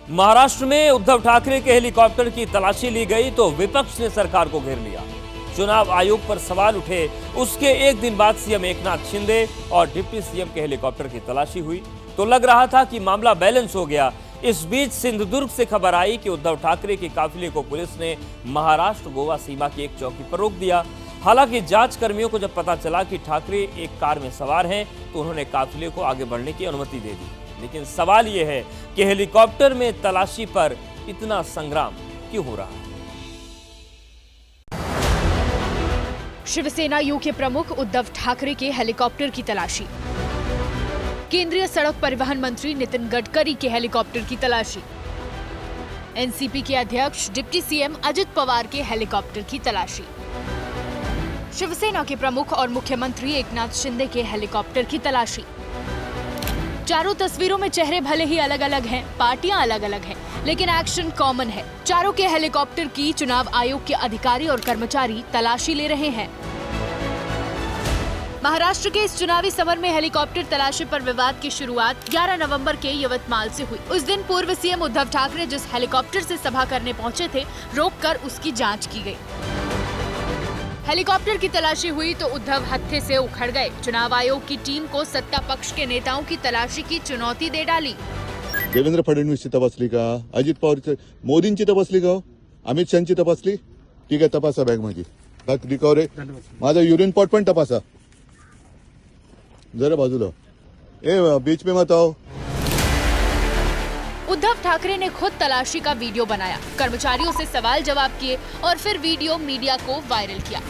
महाराष्ट्र में उद्धव ठाकरे के हेलीकॉप्टर की तलाशी ली गई तो विपक्ष ने सरकार को घेर लिया। चुनाव आयोग पर सवाल उठे, उसके एक दिन बाद सीएम एकनाथ शिंदे और डिप्टी सीएम के हेलीकॉप्टर की तलाशी हुई तो लग रहा था कि मामला बैलेंस हो गया। इस बीच सिंधुदुर्ग से खबर आई कि उद्धव ठाकरे के काफिले को पुलिस ने महाराष्ट्र गोवा सीमा की एक चौकी पर रोक दिया। हालांकि जांच कर्मियों को जब पता चला कि ठाकरे एक कार में सवार हैं तो उन्होंने काफिले को आगे बढ़ने की अनुमति दे दी। लेकिन सवाल यह है कि हेलीकॉप्टर में तलाशी पर इतना संग्राम क्यों हो रहा है। शिवसेना यू के प्रमुख उद्धव ठाकरे के हेलीकॉप्टर की तलाशी, केंद्रीय सड़क परिवहन मंत्री नितिन गडकरी के हेलीकॉप्टर की तलाशी, एनसीपी के अध्यक्ष डिप्टी सीएम अजित पवार के हेलीकॉप्टर की तलाशी, शिवसेना के प्रमुख और मुख्यमंत्री एकनाथ शिंदे के हेलीकॉप्टर की तलाशी। चारों तस्वीरों में चेहरे भले ही अलग अलग हैं, पार्टियां अलग अलग हैं, लेकिन एक्शन कॉमन है। चारों के हेलीकॉप्टर की चुनाव आयोग के अधिकारी और कर्मचारी तलाशी ले रहे हैं। महाराष्ट्र के इस चुनावी समर में हेलीकॉप्टर तलाशी पर विवाद की शुरुआत 11 नवंबर के यवतमाल से हुई। उस दिन पूर्व सीएम उद्धव ठाकरे जिस हेलीकॉप्टर से सभा करने पहुंचे थे, रोककर उसकी जांच की गई। हेलीकॉप्टर की तलाशी हुई तो उद्धव हत्थे से उखड़ गए। चुनाव आयोग की टीम को सत्ता पक्ष के नेताओं की तलाशी की चुनौती दे डाली। देवेंद्र फडणवीसची तपासली का, अजित पवार मोदींची तपासली का, अमित शहाची तपासली? ठीक आहे, तपासा बॅग माझी, बॅग रिकवर आहे, माझा युरिन पॉट पण तपासा जरा बाजूला। बीच में मत आओ। उद्धव ठाकरे ने खुद तलाशी का वीडियो बनाया, कर्मचारियों से सवाल जवाब किए और फिर वीडियो मीडिया को वायरल किया।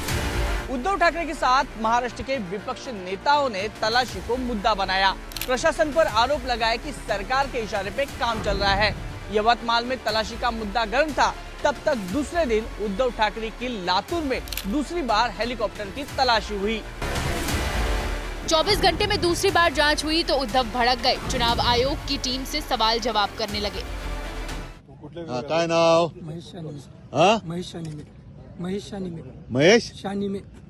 उद्धव ठाकरे के साथ महाराष्ट्र के विपक्ष नेताओं ने तलाशी को मुद्दा बनाया। प्रशासन पर आरोप लगाया कि सरकार के इशारे पे काम चल रहा है। यवतमाल में तलाशी का मुद्दा गर्म था, तब तक दूसरे दिन उद्धव ठाकरे की लातूर में दूसरी बार हेलीकॉप्टर की तलाशी हुई। 24 घंटे में दूसरी बार जांच हुई तो उद्धव भड़क गए। चुनाव आयोग की टीम से सवाल जवाब करने लगे। काय नाव? महेश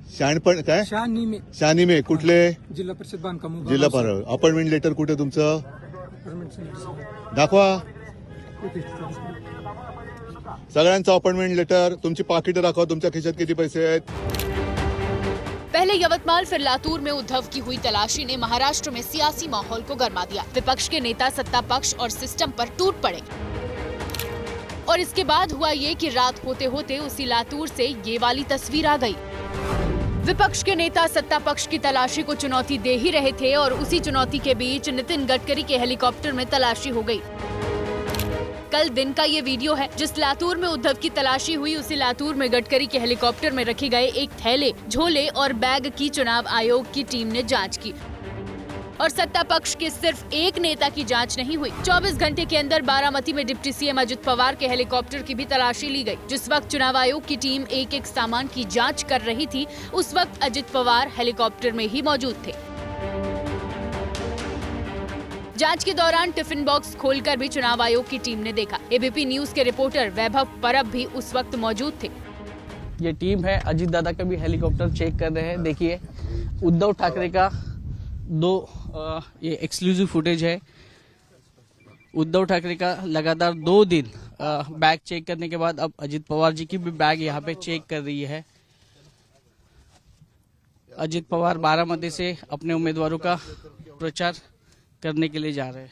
शानपण काय? शानी में कुठले? जिल्हा परिषद बांधकाम जिल्हा पर अपॉइंटमेंट लेटर कुठे तुमचं? दाखवा सगळ्यांचं अपॉइंटमेंट लेटर, तुमची पाकिटं दाखवा, तुमच्या खिशात किती पैसे आहेत। पहले यवतमाल फिर लातूर में उद्धव की हुई तलाशी ने महाराष्ट्र में सियासी माहौल को गर्मा दिया। विपक्ष के नेता सत्ता पक्ष और सिस्टम पर टूट पड़े और इसके बाद हुआ ये कि रात होते होते उसी लातूर से ये वाली तस्वीर आ गई। विपक्ष के नेता सत्ता पक्ष की तलाशी को चुनौती दे ही रहे थे और उसी चुनौती के बीच नितिन गडकरी के हेलीकॉप्टर में तलाशी हो गई। कल दिन का ये वीडियो है जिस लातूर में उद्धव की तलाशी हुई, उसी लातूर में गडकरी के हेलीकॉप्टर में रखे गए एक थैले, झोले और बैग की चुनाव आयोग की टीम ने जांच की। और सत्ता पक्ष के सिर्फ एक नेता की जांच नहीं हुई। 24 घंटे के अंदर बारामती में डिप्टी सीएम अजित पवार के हेलीकॉप्टर की भी तलाशी ली गई। जिस वक्त चुनाव आयोग की टीम एक एक सामान की जांच कर रही थी, उस वक्त अजित पवार हेलीकॉप्टर में ही मौजूद थे। जांच के दौरान टिफिन बॉक्स खोलकर भी चुनाव आयोग की टीम ने देखा। एबीपी न्यूज के रिपोर्टर वैभव परब भी उस वक्त मौजूद थे। ये टीम है, अजित दादा का भी हेलीकॉप्टर चेक कर रहे हैं। देखिए उद्धव ठाकरे का ये एक्सक्लूसिव फुटेज है। उद्धव ठाकरे का लगातार 2 दिन बैग चेक करने के बाद अब अजित पवार जी की भी बैग यहाँ पे चेक कर रही है। अजित पवार बारामती से अपने उम्मीदवारों का प्रचार करने के लिए जा रहे हैं।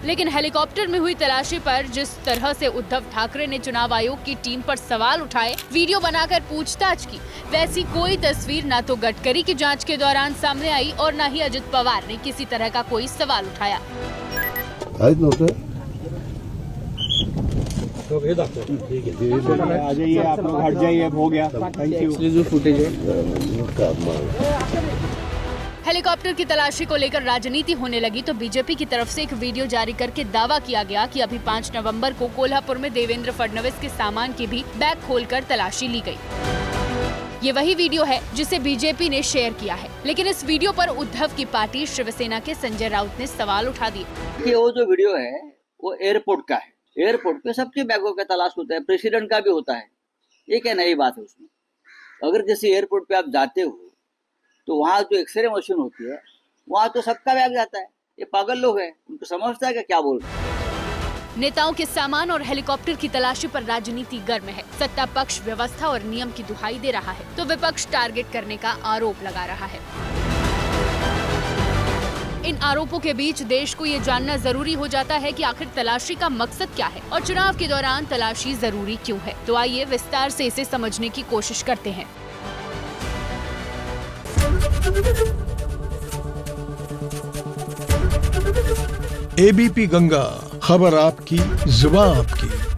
लेकिन हेलीकॉप्टर में हुई तलाशी पर जिस तरह से उद्धव ठाकरे ने चुनाव आयोग की टीम पर सवाल उठाए, वीडियो बनाकर पूछताछ की, वैसी कोई तस्वीर ना तो गडकरी की जांच के दौरान सामने आई और न ही अजित पवार ने किसी तरह का कोई सवाल उठाया। आ जाइए, आप लोग हट जाइए, हो गया, थैंक यू। फुटेज है। हेलीकॉप्टर की तलाशी को लेकर राजनीति होने लगी तो बीजेपी की तरफ से एक वीडियो जारी करके दावा किया गया कि अभी 5 नवंबर को कोल्हापुर में देवेंद्र फडणवीस के सामान की भी बैग खोलकर तलाशी ली गई। ये वही वीडियो है जिसे बीजेपी ने शेयर किया है, लेकिन इस वीडियो पर उद्धव की पार्टी शिवसेना के संजय राउत ने सवाल उठा दिए। वो जो वीडियो है वो एयरपोर्ट का है। एयरपोर्ट पे सबके बैगों का तलाश होता है, प्रेसिडेंट का भी होता है। ये क्या नई बात है उसमें? अगर जैसे एयरपोर्ट पे आप जाते हो तो वहाँ जो एक्सरे मशीन होती है वहाँ तो सबका बैग जाता है। ये पागल लोग हैं, उनको समझता है कि क्या बोल रहे हैं। नेताओं के सामान और हेलीकॉप्टर की तलाशी पर राजनीति गर्म है। सत्ता पक्ष व्यवस्था और नियम की दुहाई दे रहा है तो विपक्ष टारगेट करने का आरोप लगा रहा है। इन आरोपों के बीच देश को ये जानना जरूरी हो जाता है कि आखिर तलाशी का मकसद क्या है और चुनाव के दौरान तलाशी जरूरी क्यों है। तो आइए विस्तार से इसे समझने की कोशिश करते हैं। एबीपी गंगा, खबर आपकी, जुबान आपकी।